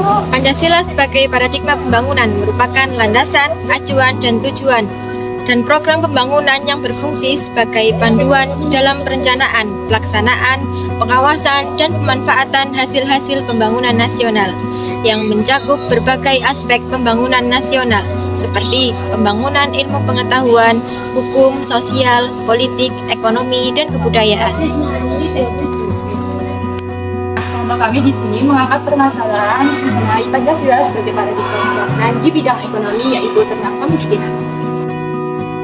Pancasila sebagai paradigma pembangunan merupakan landasan, acuan, dan tujuan, dan program pembangunan yang berfungsi sebagai panduan dalam perencanaan, pelaksanaan, pengawasan, dan pemanfaatan hasil-hasil pembangunan nasional yang mencakup berbagai aspek pembangunan nasional seperti pembangunan ilmu pengetahuan, hukum, sosial, politik, ekonomi, dan kebudayaan. Kelompok kami di sini mengangkat permasalahan mengenai Pancasila sebagai paradigma pembangunan di bidang ekonomi, yaitu tentang kemiskinan.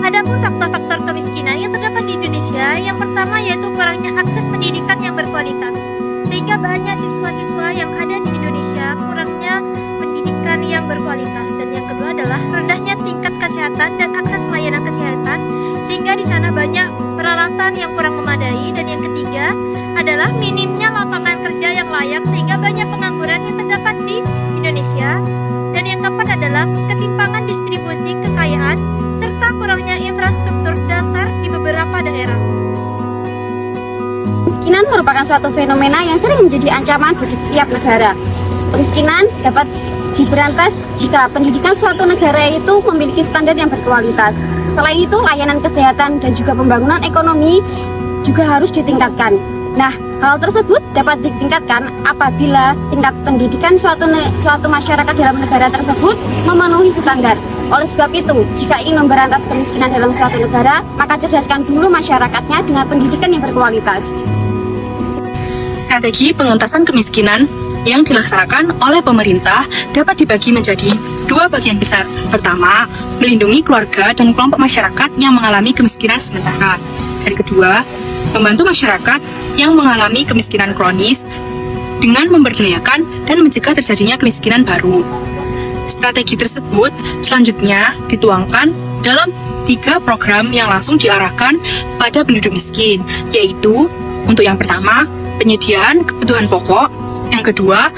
Adapun faktor-faktor kemiskinan yang terdapat di Indonesia, yang pertama yaitu kurangnya akses pendidikan yang berkualitas, sehingga banyak siswa-siswa yang ada di Indonesia kurangnya pendidikan yang berkualitas. Dan yang kedua adalah rendahnya tingkat kesehatan dan akses layanan kesehatan, sehingga di sana banyak peralatan yang kurang memadai. Dan yang ketiga adalah minimnya lapangan kerja yang layak, sehingga banyak pengangguran yang terdapat di Indonesia. Dan yang keempat adalah ketimpangan distribusi kekayaan serta kurangnya infrastruktur dasar di beberapa daerah. Kemiskinan merupakan suatu fenomena yang sering menjadi ancaman bagi setiap negara. Kemiskinan dapat diberantas jika pendidikan suatu negara itu memiliki standar yang berkualitas. Selain itu, layanan kesehatan dan juga pembangunan ekonomi juga harus ditingkatkan. Nah, hal tersebut dapat ditingkatkan apabila tingkat pendidikan suatu masyarakat dalam negara tersebut memenuhi standar. Oleh sebab itu, jika ingin memberantas kemiskinan dalam suatu negara, maka cerdaskan dulu masyarakatnya dengan pendidikan yang berkualitas. Strategi pengentasan kemiskinan yang dilaksanakan oleh pemerintah dapat dibagi menjadi dua bagian besar. Pertama, melindungi keluarga dan kelompok masyarakat yang mengalami kemiskinan sementara. Dan kedua, membantu masyarakat yang mengalami kemiskinan kronis dengan memberdayakan dan mencegah terjadinya kemiskinan baru. Strategi tersebut selanjutnya dituangkan dalam 3 program yang langsung diarahkan pada penduduk miskin, yaitu untuk yang pertama, penyediaan kebutuhan pokok, yang kedua,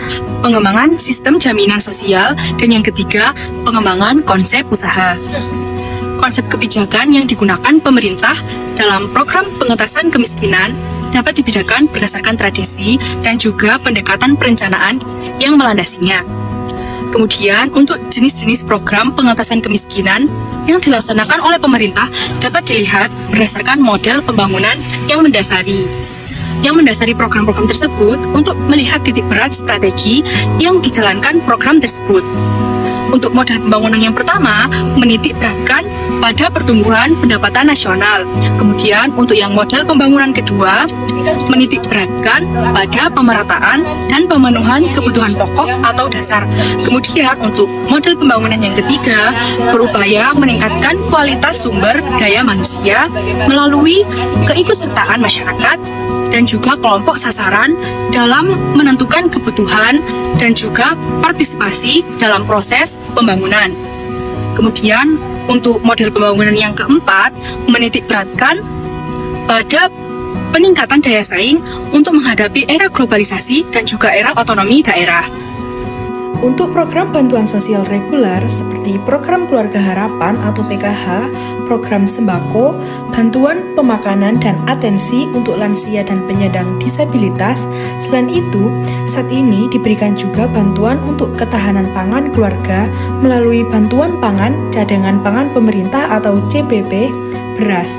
pengembangan sistem jaminan sosial, dan yang ketiga, pengembangan konsep usaha. Konsep kebijakan yang digunakan pemerintah dalam program pengentasan kemiskinan dapat dibedakan berdasarkan tradisi dan juga pendekatan perencanaan yang melandasinya. Kemudian, untuk jenis-jenis program pengentasan kemiskinan yang dilaksanakan oleh pemerintah dapat dilihat berdasarkan model pembangunan yang mendasari program-program tersebut untuk melihat titik berat strategi yang dijalankan program tersebut. Untuk model pembangunan yang pertama, menitik beratkan pada pertumbuhan pendapatan nasional. Kemudian, untuk yang model pembangunan kedua, menitik beratkan pada pemerataan dan pemenuhan kebutuhan pokok atau dasar. Kemudian, untuk model pembangunan yang ketiga, berupaya meningkatkan kualitas sumber daya manusia melalui keikutsertaan masyarakat dan juga kelompok sasaran dalam menentukan kebutuhan dan juga partisipasi dalam proses pembangunan. Kemudian, untuk model pembangunan yang keempat, menitik beratkan pada peningkatan daya saing untuk menghadapi era globalisasi dan juga era otonomi daerah. Untuk program bantuan sosial reguler seperti program Keluarga Harapan atau PKH, program sembako, bantuan pemakanan dan atensi untuk lansia dan penyandang disabilitas. Selain itu, saat ini diberikan juga bantuan untuk ketahanan pangan keluarga melalui bantuan pangan cadangan pangan pemerintah atau CPP beras.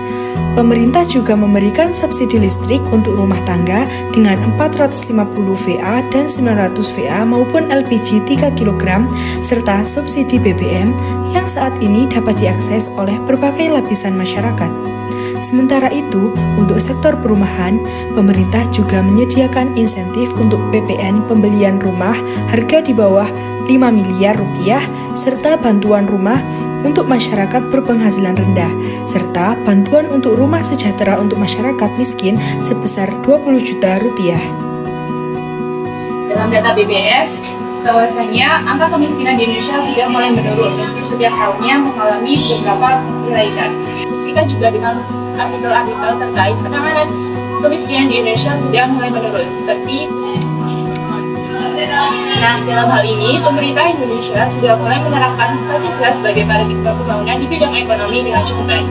Pemerintah juga memberikan subsidi listrik untuk rumah tangga dengan 450 VA dan 900 VA maupun LPG 3 kg serta subsidi BBM yang saat ini dapat diakses oleh berbagai lapisan masyarakat. Sementara itu, untuk sektor perumahan, pemerintah juga menyediakan insentif untuk PPN pembelian rumah harga di bawah 5 miliar rupiah serta bantuan rumah untuk masyarakat berpenghasilan rendah, serta bantuan untuk rumah sejahtera untuk masyarakat miskin sebesar 20 juta rupiah. Dalam data BPS, bahwasanya angka kemiskinan di Indonesia sudah mulai menurun meski setiap tahunnya mengalami beberapa perbaikan. Buktikan juga dengan artikel-artikel terkait penanganan kemiskinan di Indonesia sudah mulai menurun, seperti dalam hal ini, pemerintah Indonesia sudah mulai menerapkan Pancasila sebagai paradigma pembangunan di bidang ekonomi dengan cukup baik.